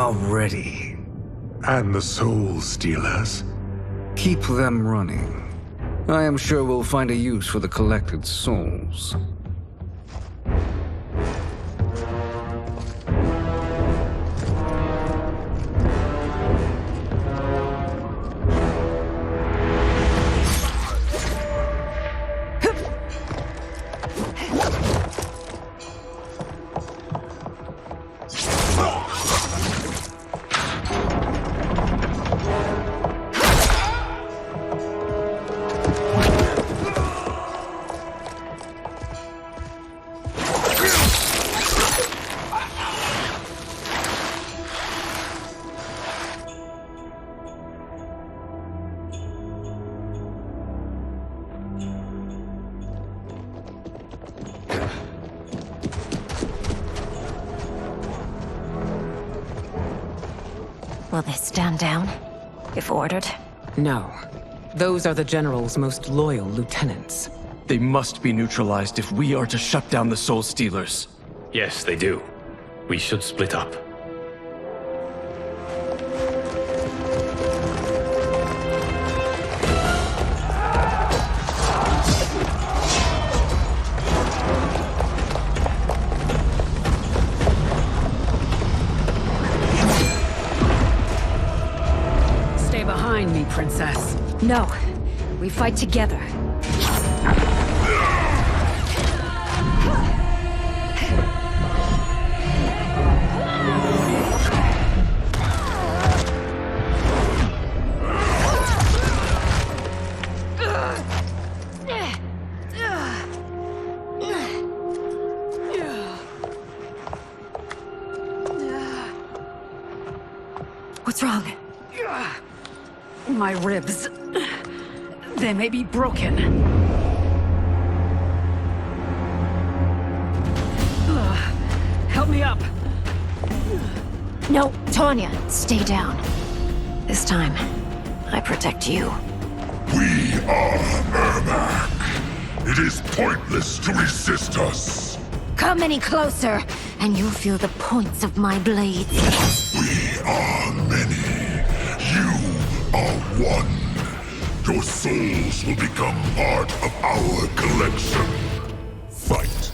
are ready. And the Soul Stealers? Keep them running. I am sure we'll find a use for the collected souls. Will they stand down, if ordered? No. Those are the General's most loyal lieutenants. They must be neutralized if we are to shut down the Soul Stealers. Yes, they do. We should split up. Stay behind me, Princess. No. We fight together. What's wrong? My ribs. They may be broken. Help me up. No, Tanya, stay down. This time, I protect you. We are Ermac. It is pointless to resist us. Come any closer, and you'll feel the points of my blades. We are many. You are one. Your souls will become part of our collection. Fight.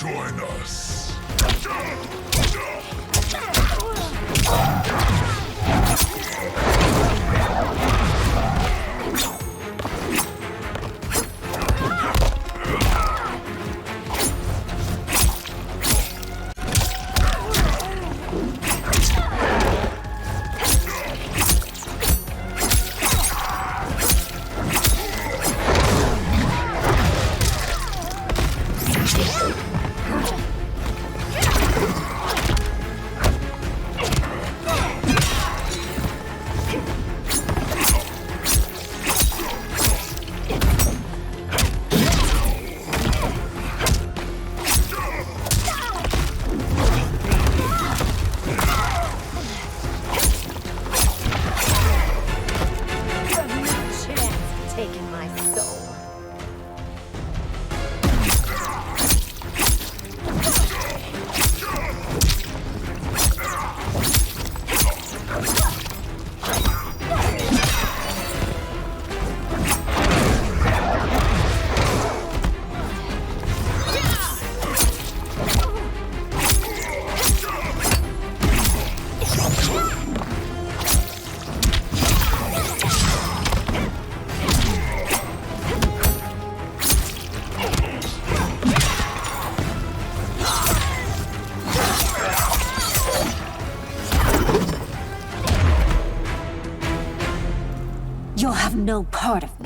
Join us.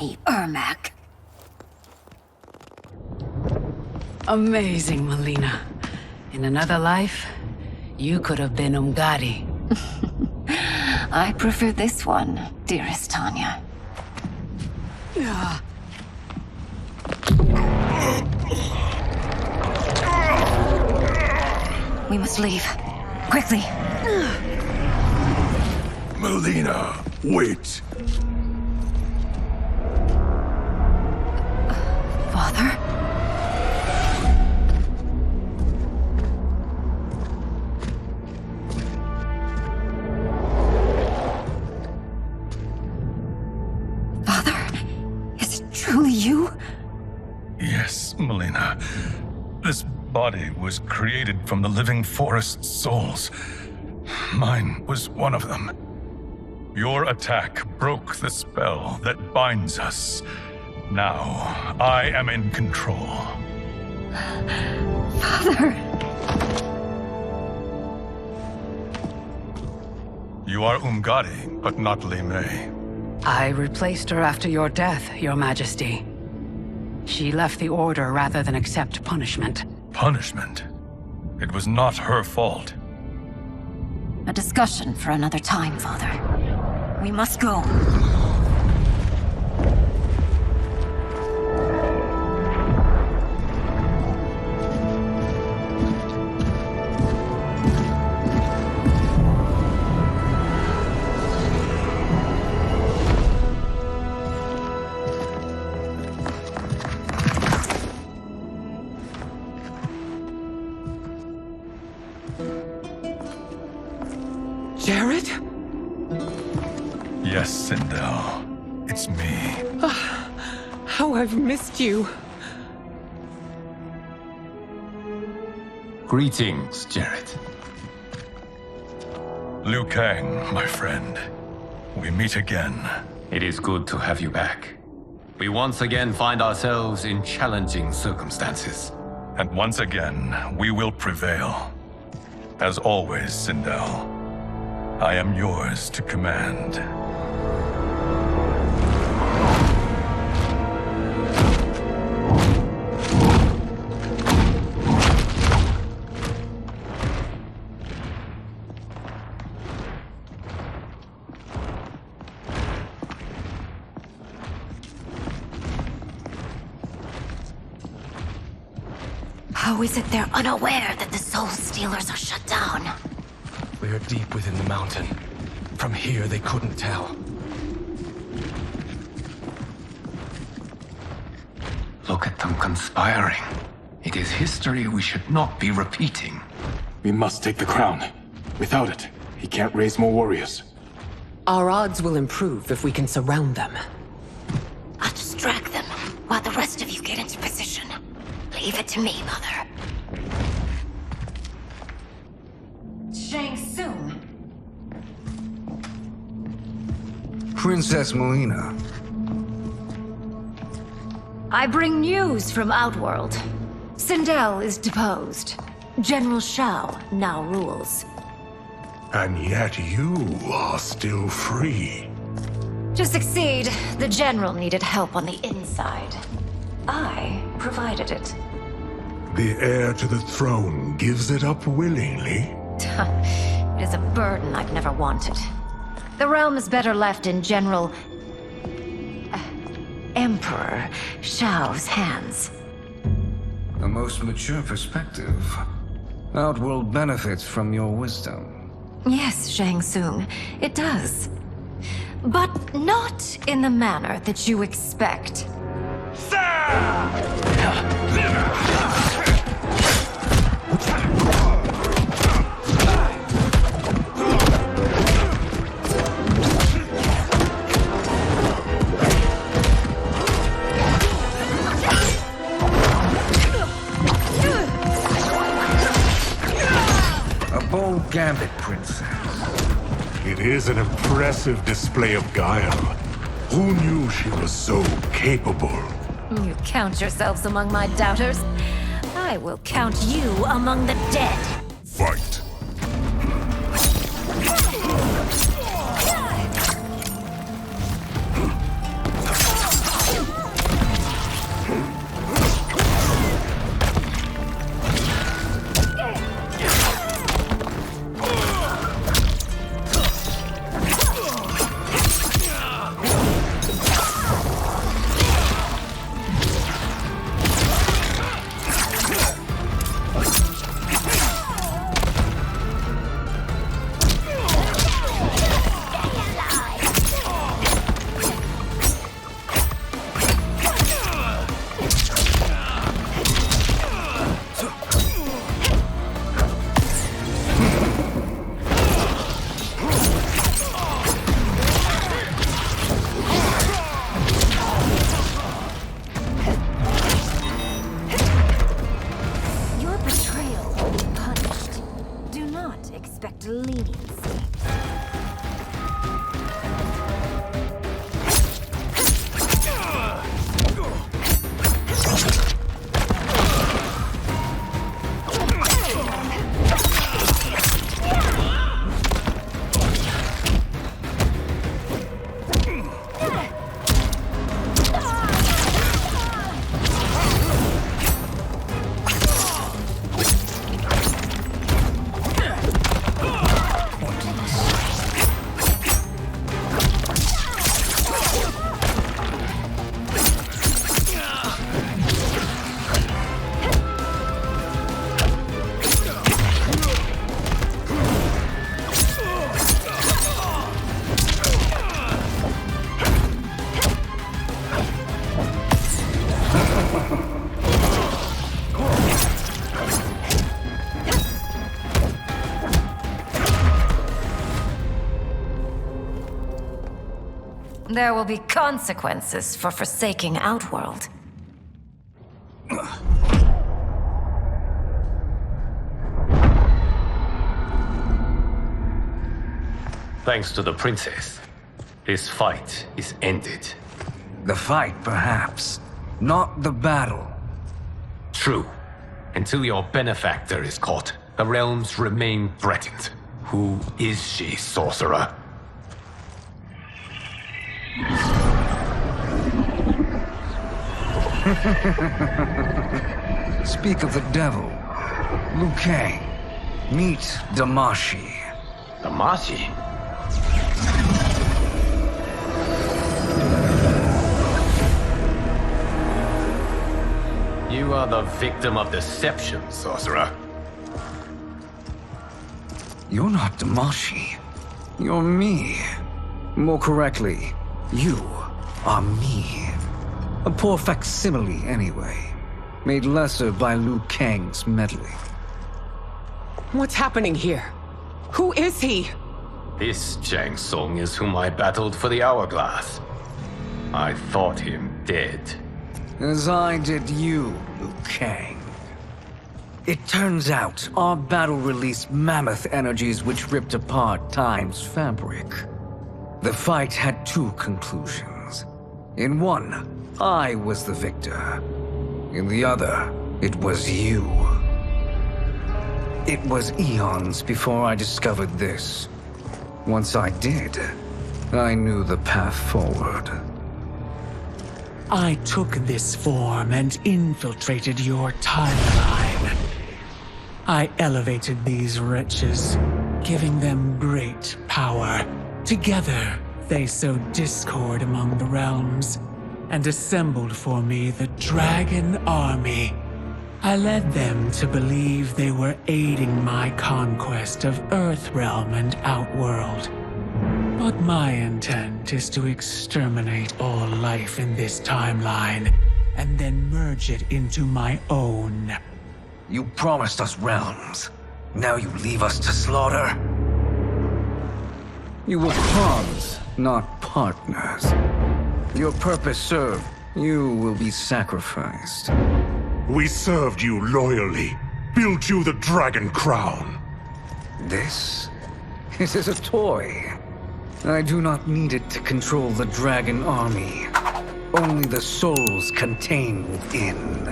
me, Ermac. Amazing, Melina. In another life, you could have been Umgadi. I prefer this one, dearest Tanya. We must leave. Quickly. Melina, wait. Father? Father? Is it truly you? Yes, Melina. This body was created from the living forest's souls. Mine was one of them. Your attack broke the spell that binds us. Now, I am in control. Father! You are Umgadi, but not Li Mei. I replaced her after your death, Your Majesty. She left the Order rather than accept punishment. Punishment? It was not her fault. A discussion for another time, Father. We must go. Jared? Yes, Sindel. It's me. How I've missed you. Greetings, Jared. Liu Kang, my friend. We meet again. It is good to have you back. We once again find ourselves in challenging circumstances. And once again, we will prevail. As always, Sindel, I am yours to command. How is it they're unaware that the Soul Stealers are shut down? We are deep within the mountain. From here, they couldn't tell. Look at them conspiring. It is history we should not be repeating. We must take the crown. Without it, he can't raise more warriors. Our odds will improve if we can surround them. I'll distract them while the rest of you get into position. Leave it to me, Mother. Shang Tsung. Princess Melina. I bring news from Outworld. Sindel is deposed. General Shao now rules. And yet you are still free. To succeed, the General needed help on the inside. I provided it. The heir to the throne gives it up willingly. It is a burden I've never wanted. The realm is better left in General... Emperor Shao's hands. A most mature perspective. Outworld benefits from your wisdom. Yes, Shang Tsung, it does. But not in the manner that you expect. A bold Gambit, Princess. It is an impressive display of guile. Who knew she was so capable? You count yourselves among my doubters. I will count you among the dead. Fight. There will be consequences for forsaking Outworld. Thanks to the princess, this fight is ended. The fight, perhaps. Not the battle. True. Until your benefactor is caught, the realms remain threatened. Who is she, sorcerer? Speak of the devil. Liu Kang. Meet Damashi. Damashi? You are the victim of deception, sorcerer. You're not Damashi. You're me. More correctly, you are me. A poor facsimile, anyway. Made lesser by Liu Kang's meddling. What's happening here? Who is he? This Shang Tsung is whom I battled for the Hourglass. I thought him dead. As I did you, Liu Kang. It turns out our battle released mammoth energies which ripped apart time's fabric. The fight had two conclusions. In one, I was the victor. In the other, it was you. It was eons before I discovered this. Once I did, I knew the path forward. I took this form and infiltrated your timeline. I elevated these wretches, giving them great power. Together, they sowed discord among the realms and assembled for me the Dragon Army. I led them to believe they were aiding my conquest of Earthrealm and Outworld. But my intent is to exterminate all life in this timeline, and then merge it into my own. You promised us realms. Now you leave us to slaughter? You were pawns, not partners. Your purpose served. You will be sacrificed. We served you loyally, built you the Dragon Crown. This is a toy. I do not need it to control the Dragon Army. Only the souls contained within.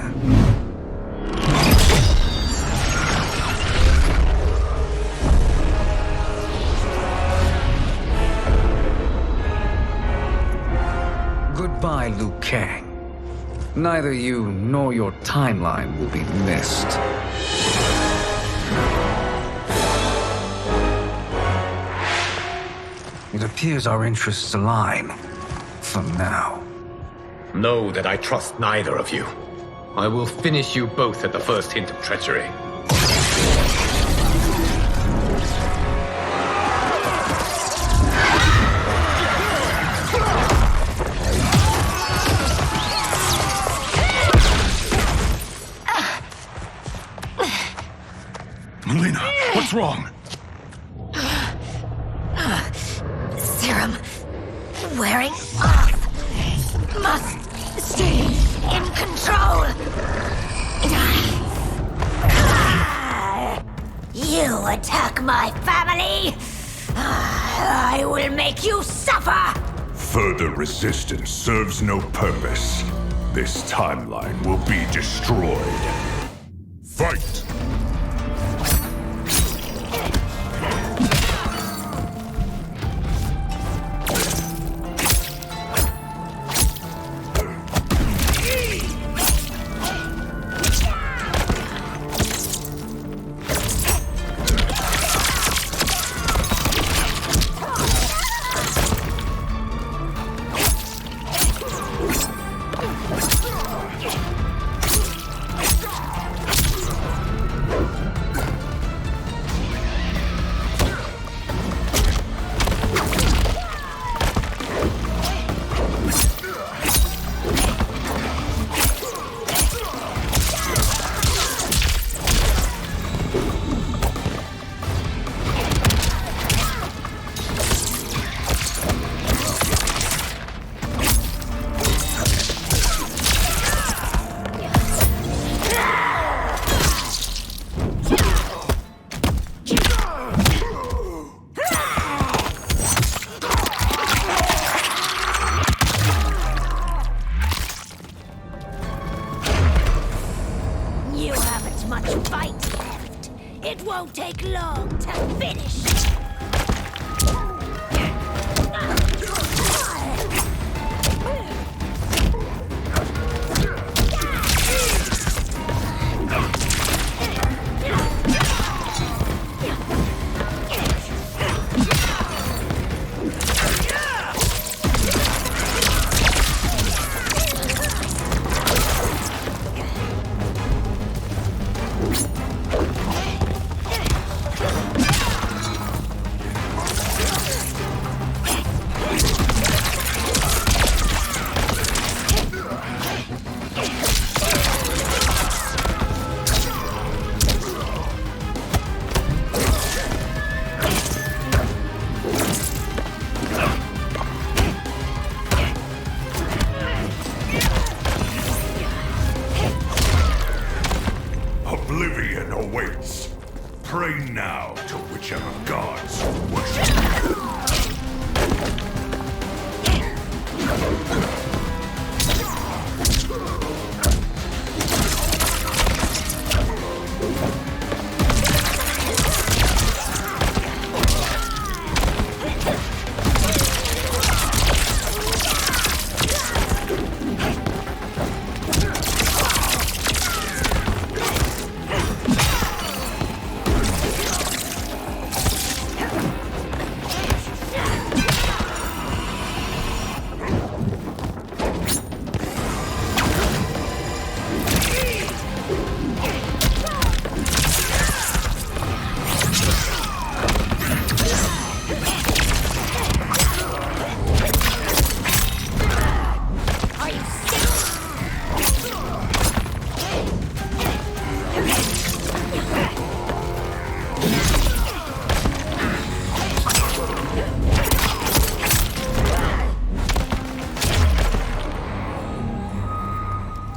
Goodbye, Liu Kang. Neither you nor your timeline will be missed. It appears our interests align. For now. Know that I trust neither of you. I will finish you both at the first hint of treachery. Melina, what's wrong? Serum wearing off. Must stay in control. You attack my family. I will make you suffer. Further resistance serves no purpose. This timeline will be destroyed. Fight! It won't take long to finish. Oblivion awaits. Pray now to whichever gods you worship.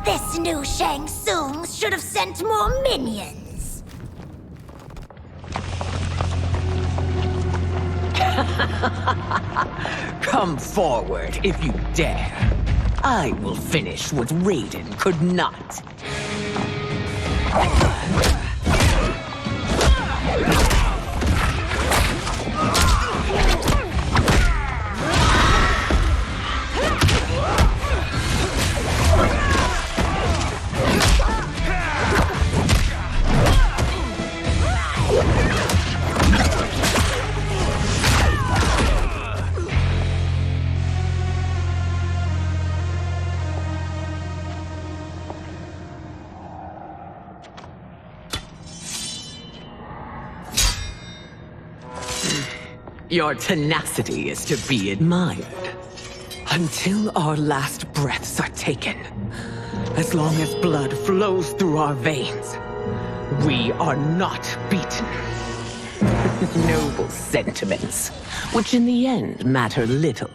This new Shang Tsung should have sent more minions. Come forward if you dare. I will finish what Raiden could not. Your tenacity is to be admired. Until our last breaths are taken, as long as blood flows through our veins, we are not beaten. Noble sentiments, which in the end matter little.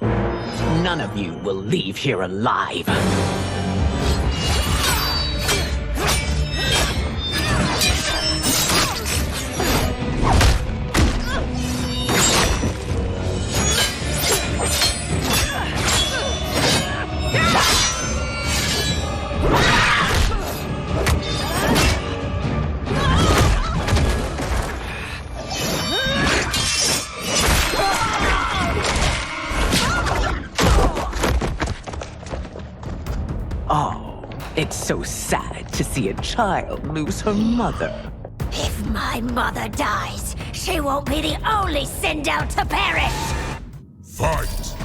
None of you will leave here alive. It's so sad to see a child lose her mother. If my mother dies, she won't be the only Sindel to perish! Fight!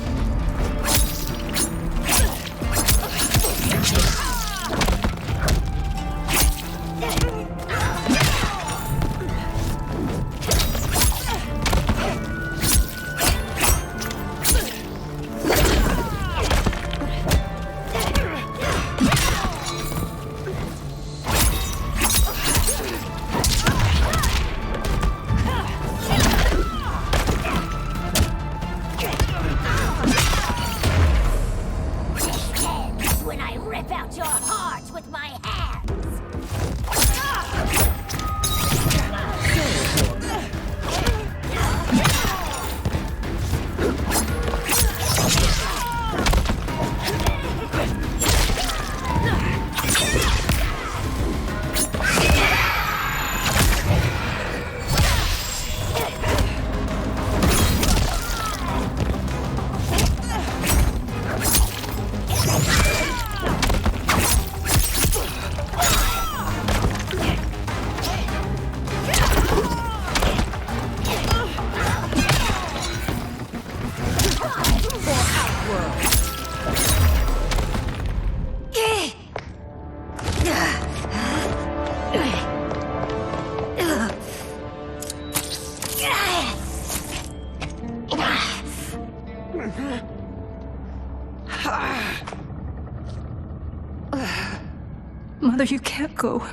Mother, you can't go.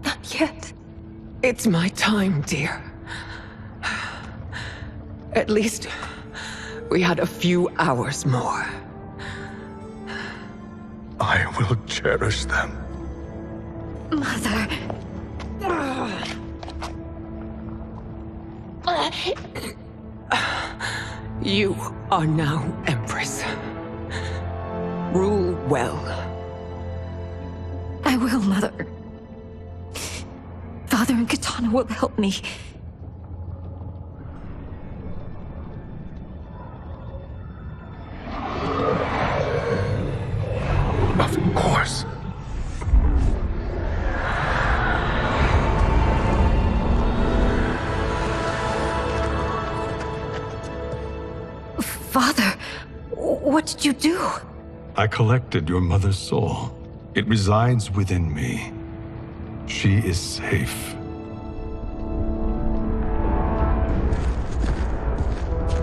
Not yet. It's my time, dear. At least we had a few hours more. I will cherish them. Mother. You are now Empress. Rule well. I will, Mother. Father and Katana will help me. Of course. Father, what did you do? I collected your mother's soul. It resides within me. She is safe.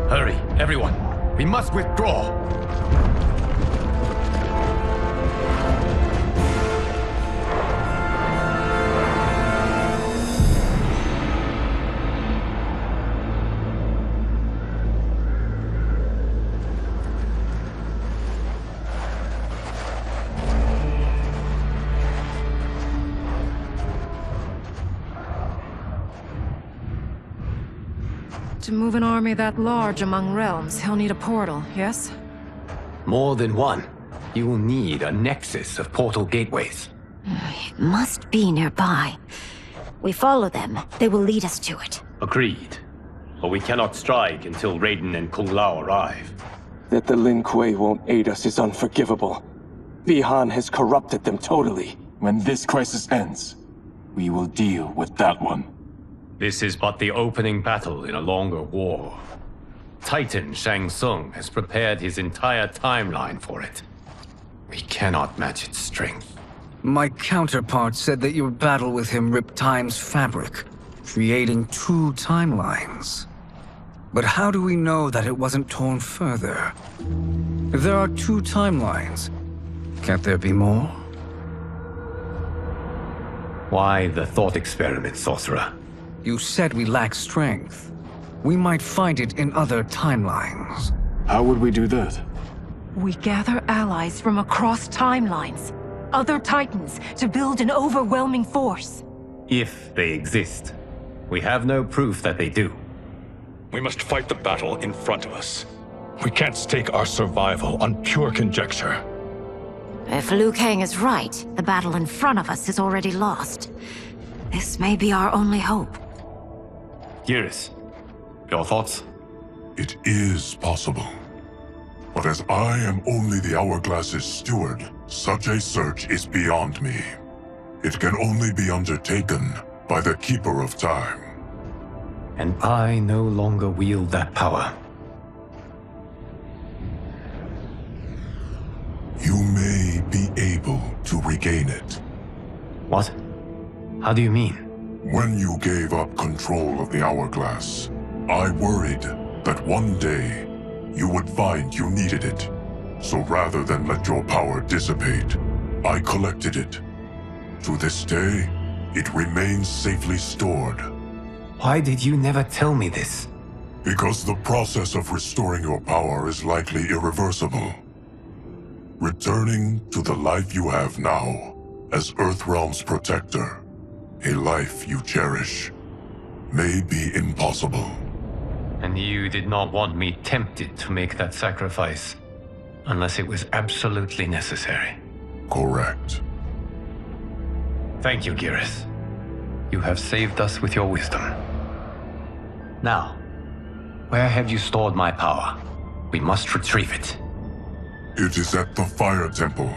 Hurry, everyone. We must withdraw. To move an army that large among realms, he'll need a portal, yes? More than one. You will need a nexus of portal gateways. It must be nearby. We follow them. They will lead us to it. Agreed. But we cannot strike until Raiden and Kung Lao arrive. That the Lin Kuei won't aid us is unforgivable. Bihan has corrupted them totally. When this crisis ends, we will deal with that one. This is but the opening battle in a longer war. Titan Shang Tsung has prepared his entire timeline for it. We cannot match its strength. My counterpart said that your battle with him ripped time's fabric, creating two timelines. But how do we know that it wasn't torn further? If there are two timelines, can't there be more? Why the thought experiment, Sorcerer? You said we lack strength. We might find it in other timelines. How would we do that? We gather allies from across timelines, other titans, to build an overwhelming force. If they exist. We have no proof that they do. We must fight the battle in front of us. We can't stake our survival on pure conjecture. If Liu Kang is right, the battle in front of us is already lost. This may be our only hope. Geras, your thoughts? It is possible. But as I am only the Hourglass's steward, such a search is beyond me. It can only be undertaken by the Keeper of Time. And I no longer wield that power. You may be able to regain it. What? How do you mean? When you gave up control of the Hourglass, I worried that one day you would find you needed it. So rather than let your power dissipate, I collected it. To this day, it remains safely stored. Why did you never tell me this? Because the process of restoring your power is likely irreversible. Returning to the life you have now, as Earthrealm's protector, a life you cherish, may be impossible. And you did not want me tempted to make that sacrifice, unless it was absolutely necessary. Correct. Thank you, Geras. You have saved us with your wisdom. Now, where have you stored my power? We must retrieve it. It is at the Fire Temple,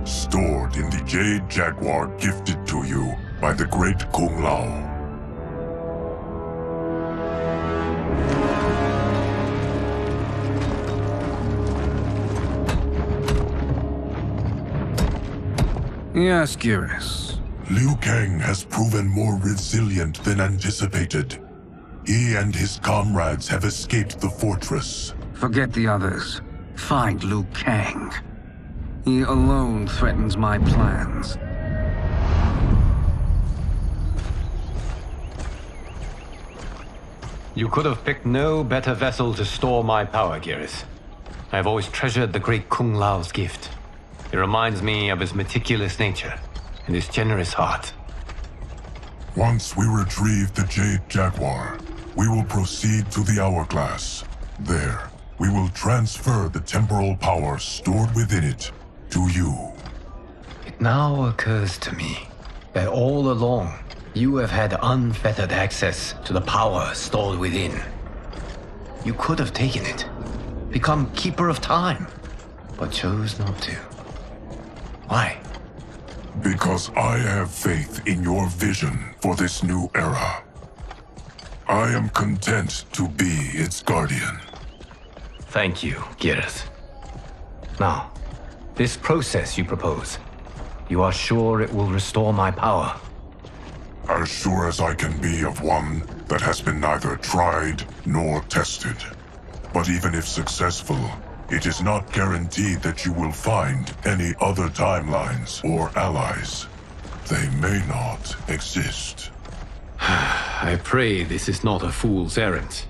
stored in the Jade Jaguar gifted to you by the great Kung Lao. Yes, Geras. Liu Kang has proven more resilient than anticipated. He and his comrades have escaped the fortress. Forget the others. Find Liu Kang. He alone threatens my plans. You could have picked no better vessel to store my power, Geras. I have always treasured the great Kung Lao's gift. It reminds me of his meticulous nature and his generous heart. Once we retrieve the Jade Jaguar, we will proceed to the Hourglass. There, we will transfer the temporal power stored within it to you. It now occurs to me that all along, you have had unfettered access to the power stored within. You could have taken it, become Keeper of Time, but chose not to. Why? Because I have faith in your vision for this new era. I am content to be its guardian. Thank you, Geras. Now, this process you propose, you are sure it will restore my power? As sure as I can be of one that has been neither tried nor tested. But even if successful, it is not guaranteed that you will find any other timelines or allies. They may not exist. I pray this is not a fool's errand.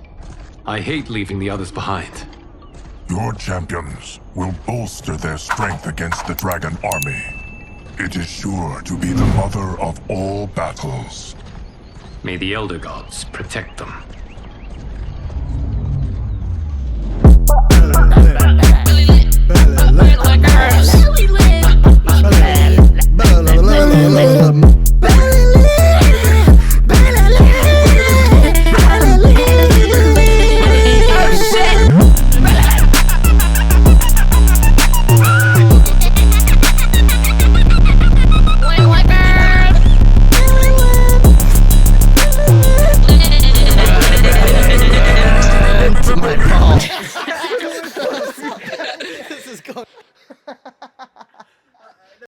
I hate leaving the others behind. Your champions will bolster their strength against the Dragon Army. It is sure to be the mother of all battles. May the Elder Gods protect them. BellyLint.